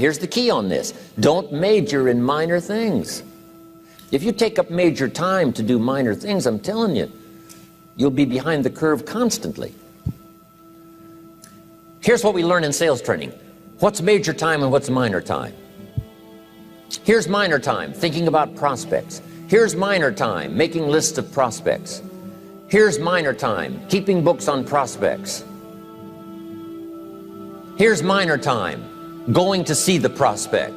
Here's the key on this. Don't major in minor things. If you take up major time to do minor things, I'm telling you, you'll be behind the curve constantly. Here's what we learn in sales training. What's major time and what's minor time? Here's minor time, thinking about prospects. Here's minor time, making lists of prospects. Here's minor time, keeping books on prospects. Here's minor time, going to see the prospect.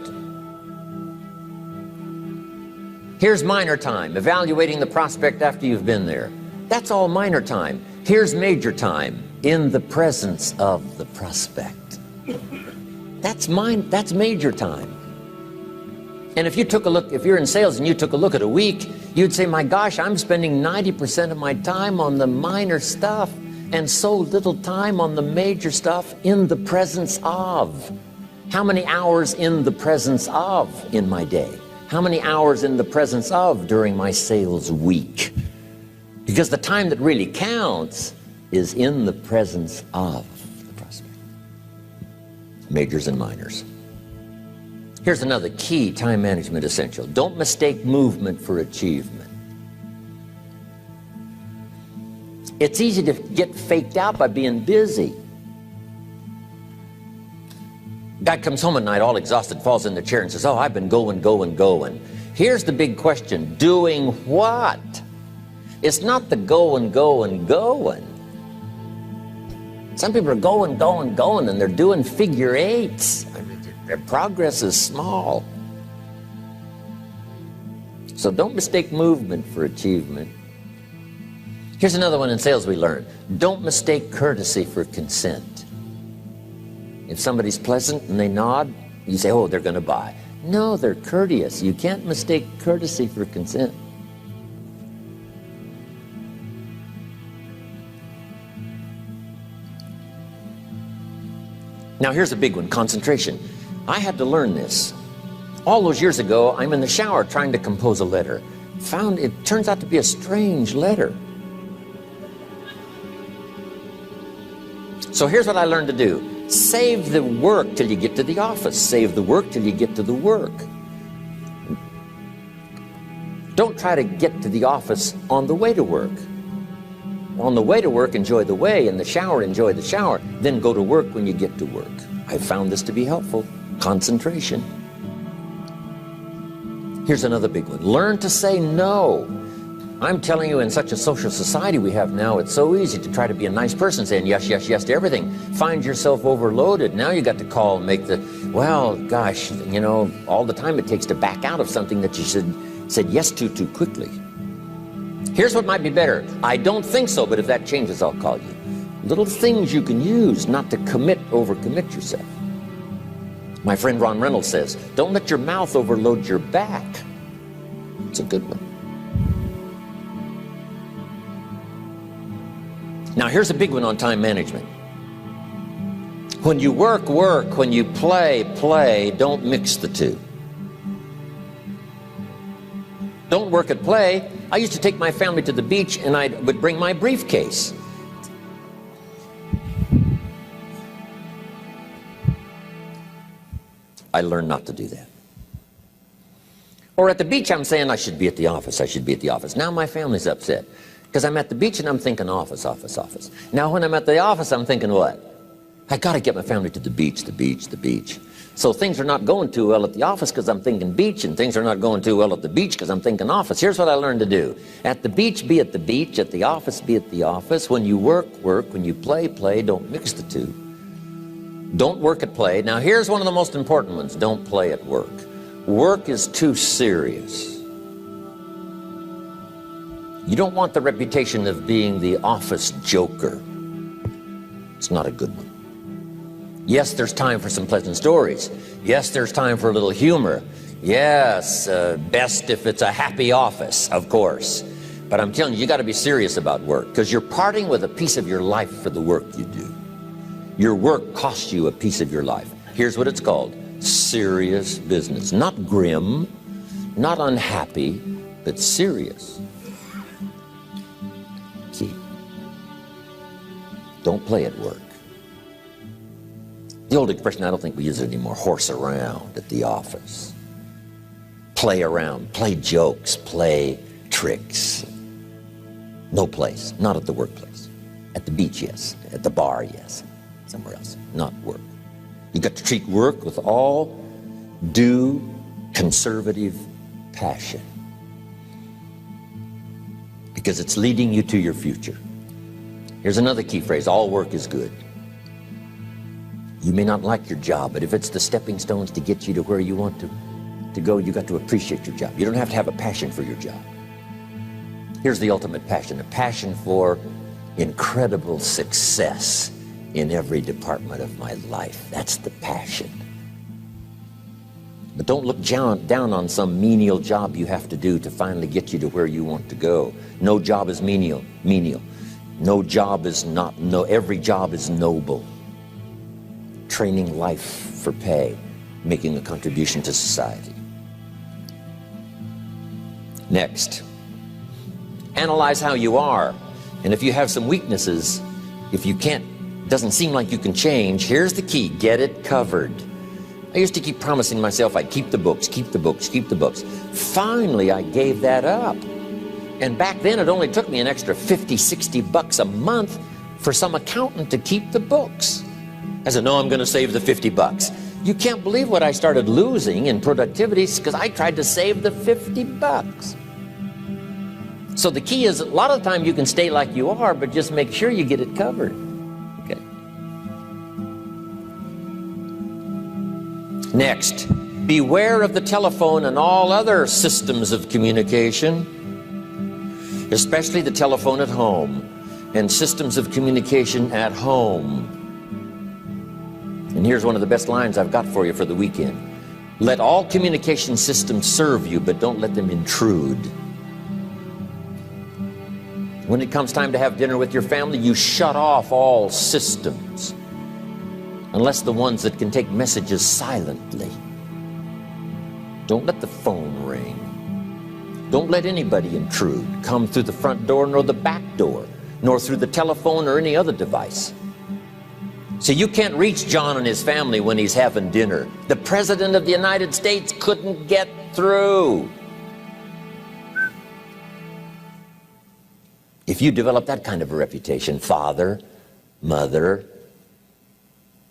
Here's minor time, evaluating the prospect after you've been there. That's all minor time. Here's major time, in the presence of the prospect. That's major time. And if you took a look, if you're in sales and you took a look at a week, you'd say, my gosh, I'm spending 90% of my time on the minor stuff and so little time on the major stuff in the presence of. How many hours in the presence of in my day? How many hours in the presence of during my sales week? Because the time that really counts is in the presence of the prospect. Majors and minors. Here's another key time management essential. Don't mistake movement for achievement. It's easy to get faked out by being busy. Guy comes home at night all exhausted, falls in the chair and says, oh, I've been going. Here's the big question. Doing what? It's not the going. Some people are going, and they're doing figure eights. Their progress is small. So don't mistake movement for achievement. Here's another one in sales we learned. Don't mistake courtesy for consent. If somebody's pleasant and they nod, you say, oh, they're going to buy. No, they're courteous. You can't mistake courtesy for consent. Now here's a big one, concentration. I had to learn this. All those years ago, I'm in the shower trying to compose a letter. Found it turns out to be a strange letter. So here's what I learned to do. Save the work till you get to the office. Save the work till you get to the work. Don't try to get to the office on the way to work. On the way to work, enjoy the way. In the shower, enjoy the shower. Then go to work when you get to work. I found this to be helpful. Concentration. Here's another big one. Learn to say no. I'm telling you, in such a social society we have now, it's so easy to try to be a nice person, saying yes to everything. Find yourself overloaded. Now you got to call and make the, well, gosh, you know, all the time it takes to back out of something that you said yes to too quickly. Here's what might be better. I don't think so, but if that changes, I'll call you. Little things you can use not to overcommit yourself. My friend Ron Reynolds says, don't let your mouth overload your back. It's a good one. Now here's a big one on time management. When you work, when you play, don't mix the two. Don't work at play. I used to take my family to the beach and I would bring my briefcase. I learned not to do that. Or at the beach, I'm saying I should be at the office. Now my family's upset because I'm at the beach and I'm thinking office. Now when I'm at the office, I'm thinking what? I got to get my family to the beach. So things are not going too well at the office because I'm thinking beach, and things are not going too well at the beach because I'm thinking office. Here's what I learned to do. At the beach, be at the beach. At the office, be at the office. When you work. When you play. Don't mix the two. Don't work at play. Now here's one of the most important ones. Don't play at work. Work is too serious. You don't want the reputation of being the office joker. It's not a good one. Yes, there's time for some pleasant stories. Yes, there's time for a little humor. Yes, best if it's a happy office, of course. But I'm telling you, you got to be serious about work because you're parting with a piece of your life for the work you do. Your work costs you a piece of your life. Here's what it's called. Serious business. Not grim, not unhappy, but serious. Key. Don't play at work. The The old expression, I don't think we use it anymore, horse around at the office. Play around, play jokes, play tricks. No place, not at the workplace. At the beach, yes. At the bar, yes. Somewhere else, not work. You've got to treat work with all due conservative passion, because it's leading you to your future. Here's another key phrase: all work is good. You may not like your job, but if it's the stepping stones to get you to where you want to go, you got to appreciate your job. You don't have to have a passion for your job. Here's the ultimate passion: a passion for incredible success in every department of my life. That's the passion. But don't look down on some menial job you have to do to finally get you to where you want to go. No job is menial. No job is not, no, every job is noble. Training life for pay, making a contribution to society. Next, analyze how you are. And if you have some weaknesses, if you can't, doesn't seem like you can change, here's the key: get it covered. I used to keep promising myself I'd keep the books, keep the books, keep the books. Finally, I gave that up. And back then, it only took me an extra 50, 60 bucks a month for some accountant to keep the books. I said, no, I'm going to save the 50 bucks. You can't believe what I started losing in productivity because I tried to save the 50 bucks. So the key is, a lot of the time you can stay like you are, but just make sure you get it covered. Okay. Next, beware of the telephone and all other systems of communication, especially the telephone at home and systems of communication at home. And here's one of the best lines I've got for you for the weekend: let all communication systems serve you, but don't let them intrude. When it comes time to have dinner with your family, you shut off all systems, unless the ones that can take messages silently. Don't let the phone ring. Don't let anybody intrude, come through the front door nor the back door, nor through the telephone or any other device. So you can't reach John and his family when he's having dinner. The President of the United States couldn't get through. If you develop that kind of a reputation, father, mother,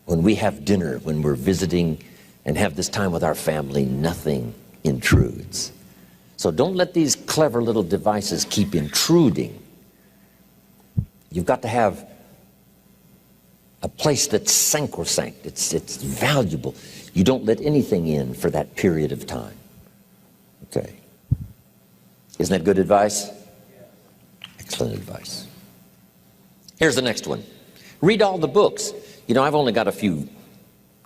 when we have dinner, when we're visiting and have this time with our family, nothing intrudes. So don't let these clever little devices keep intruding. You've got to have a place that's sacrosanct. It's valuable. You don't let anything in for that period of time. Okay. Isn't that good advice? Excellent advice. Here's the next one. Read all the books. You know, I've only got a few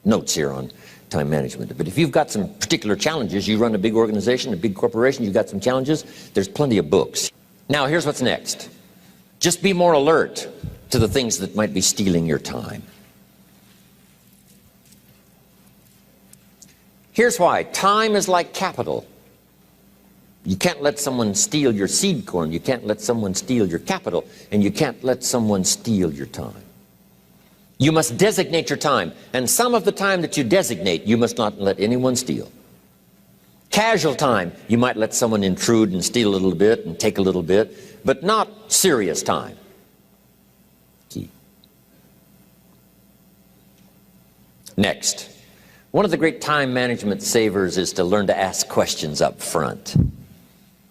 notes here on time management, but if you've got some particular challenges, you run a big organization, a big corporation, you've got some challenges, there's plenty of books. Now, here's what's next. Just be more alert to the things that might be stealing your time. Here's why. Time is like capital. You can't let someone steal your seed corn. You can't let someone steal your capital. And you can't let someone steal your time. You must designate your time. And some of the time that you designate, you must not let anyone steal. Casual time, you might let someone intrude and steal a little bit and take a little bit, but not serious time. Key. Next, one of the great time management savers is to learn to ask questions up front.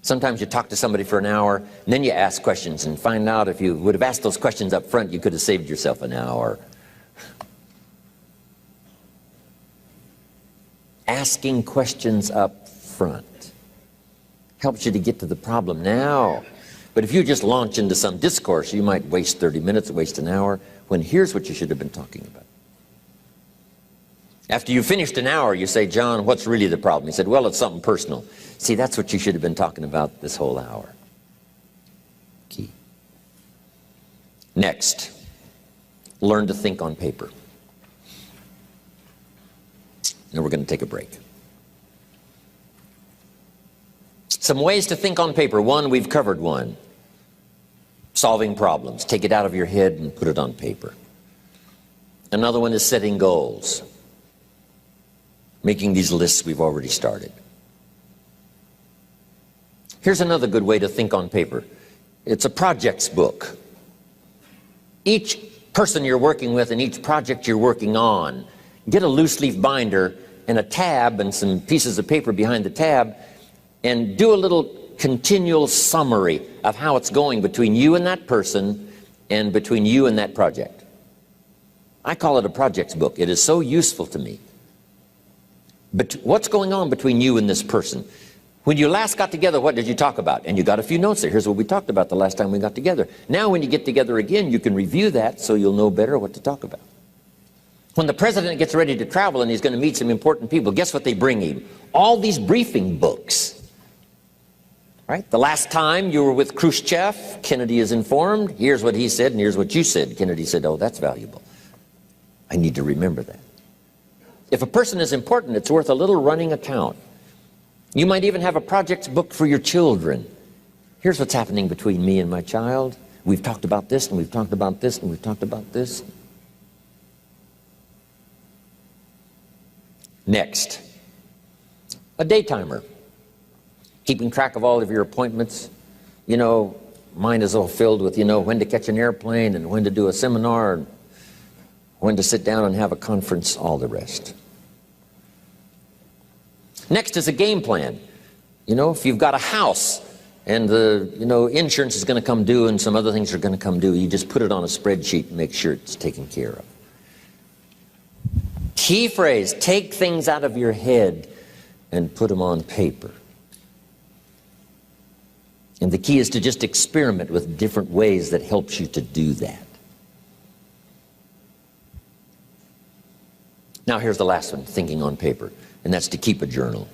Sometimes you talk to somebody for an hour, and then you ask questions and find out if you would have asked those questions up front, you could have saved yourself an hour. Asking questions up front helps you to get to the problem now. But if you just launch into some discourse, you might waste 30 minutes, waste an hour, when here's what you should have been talking about. After you finished an hour, you say, John, what's really the problem? He said, well, it's something personal. See, that's what you should have been talking about this whole hour. Key. Next, learn to think on paper. And we're going to take a break. Some ways to think on paper. One, we've covered one. Solving problems. Take it out of your head and put it on paper. Another one is setting goals. Making these lists we've already started. Here's another good way to think on paper. It's a projects book. Each person you're working with and each project you're working on, get a loose leaf binder and a tab and some pieces of paper behind the tab, and do a little continual summary of how it's going between you and that person and between you and that project. I call it a projects book. It is so useful to me. But what's going on between you and this person? When you last got together, what did you talk about? And you got a few notes there. Here's what we talked about the last time we got together. Now when you get together again, you can review that so you'll know better what to talk about. When the president gets ready to travel and he's going to meet some important people, guess what they bring him? All these briefing books. Right? The last time you were with Khrushchev, Kennedy is informed. Here's what he said and here's what you said. Kennedy said, oh, that's valuable. I need to remember that. If a person is important, it's worth a little running account. You might even have a projects book for your children. Here's what's happening between me and my child. We've talked about this, and we've talked about this, and we've talked about this. Next, a day timer. Keeping track of all of your appointments. You know, mine is all filled with, when to catch an airplane, and when to do a seminar, and when to sit down and have a conference, all the rest. Next is a game plan. If you've got a house and the insurance is going to come due and some other things are going to come due, you just put it on a spreadsheet and make sure it's taken care of. Key phrase, take things out of your head and put them on paper. And the key is to just experiment with different ways that helps you to do that. Now here's the last one, thinking on paper, and that's to keep a journal.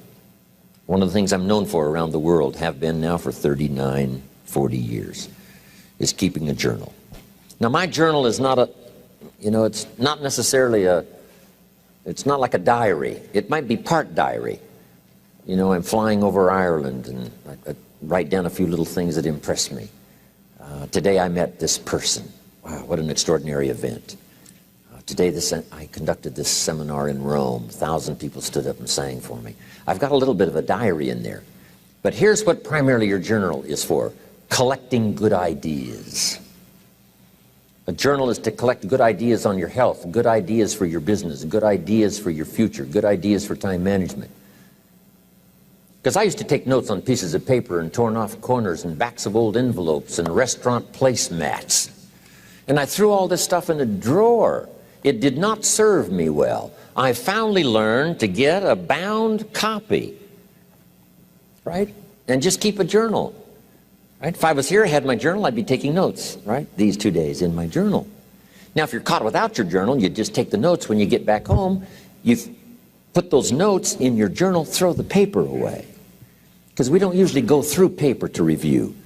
One of the things I'm known for around the world, have been now for 39, 40 years, is keeping a journal. Now my journal is not it's not necessarily it's not like a diary. It might be part diary. I'm flying over Ireland and I write down a few little things that impress me. Today I met this person. Wow, what an extraordinary event. Today I conducted this seminar in Rome. 1,000 people stood up and sang for me. I've got a little bit of a diary in there. But here's what primarily your journal is for. Collecting good ideas. A journal is to collect good ideas on your health, good ideas for your business, good ideas for your future, good ideas for time management. Because I used to take notes on pieces of paper and torn off corners and backs of old envelopes and restaurant placemats. And I threw all this stuff in a drawer. It did not serve me well. I finally learned to get a bound copy, right? And just keep a journal, right? If I was here, I had my journal, I'd be taking notes, right? These 2 days in my journal. Now, if you're caught without your journal, you just take the notes. When you get back home, you put those notes in your journal, throw the paper away. Because we don't usually go through paper to review.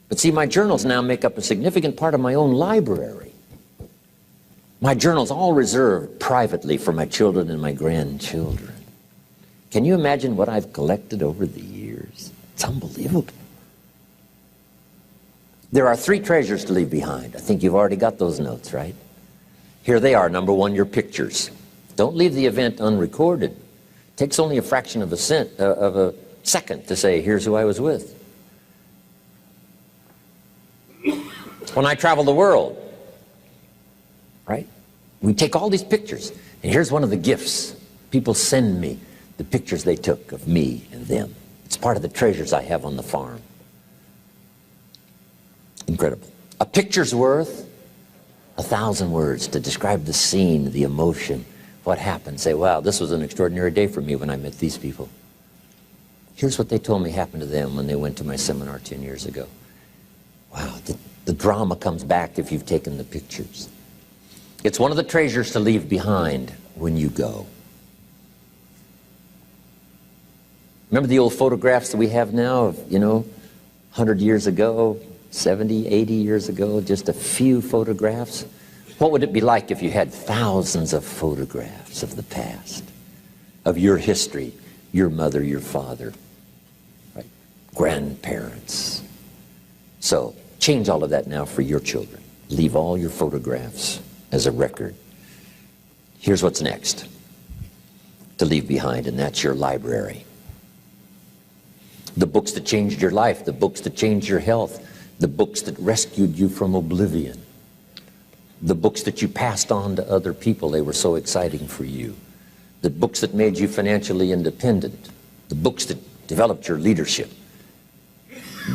But see, my journals now make up a significant part of my own library. My journal's all reserved privately for my children and my grandchildren. Can you imagine what I've collected over the years? It's unbelievable. There are 3 treasures to leave behind. I think you've already got those notes, right? Here they are. Number 1, your pictures. Don't leave the event unrecorded. It takes only a fraction of a second to say, here's who I was with. When I travel the world, right? We take all these pictures, and here's one of the gifts. People send me the pictures they took of me and them. It's part of the treasures I have on the farm. Incredible. A picture's worth 1,000 words to describe the scene, the emotion, what happened. Say, wow, this was an extraordinary day for me when I met these people. Here's what they told me happened to them when they went to my seminar 10 years ago. Wow, the drama comes back if you've taken the pictures. It's one of the treasures to leave behind when you go. Remember the old photographs that we have now of, 100 years ago, 70, 80 years ago, just a few photographs? What would it be like if you had thousands of photographs of the past, of your history, your mother, your father, right? Grandparents? So change all of that now for your children. Leave all your photographs as a record. Here's what's next to leave behind, and that's your library. The books that changed your life, the books that changed your health, the books that rescued you from oblivion, the books that you passed on to other people, they were so exciting for you, the books that made you financially independent, the books that developed your leadership,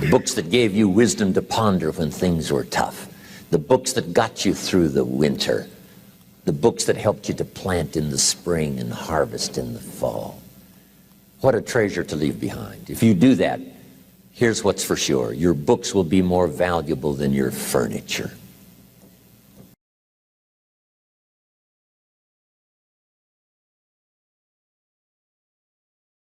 the books that gave you wisdom to ponder when things were tough, the books that got you through the winter, the books that helped you to plant in the spring and harvest in the fall. What a treasure to leave behind. If you do that, here's what's for sure. Your books will be more valuable than your furniture.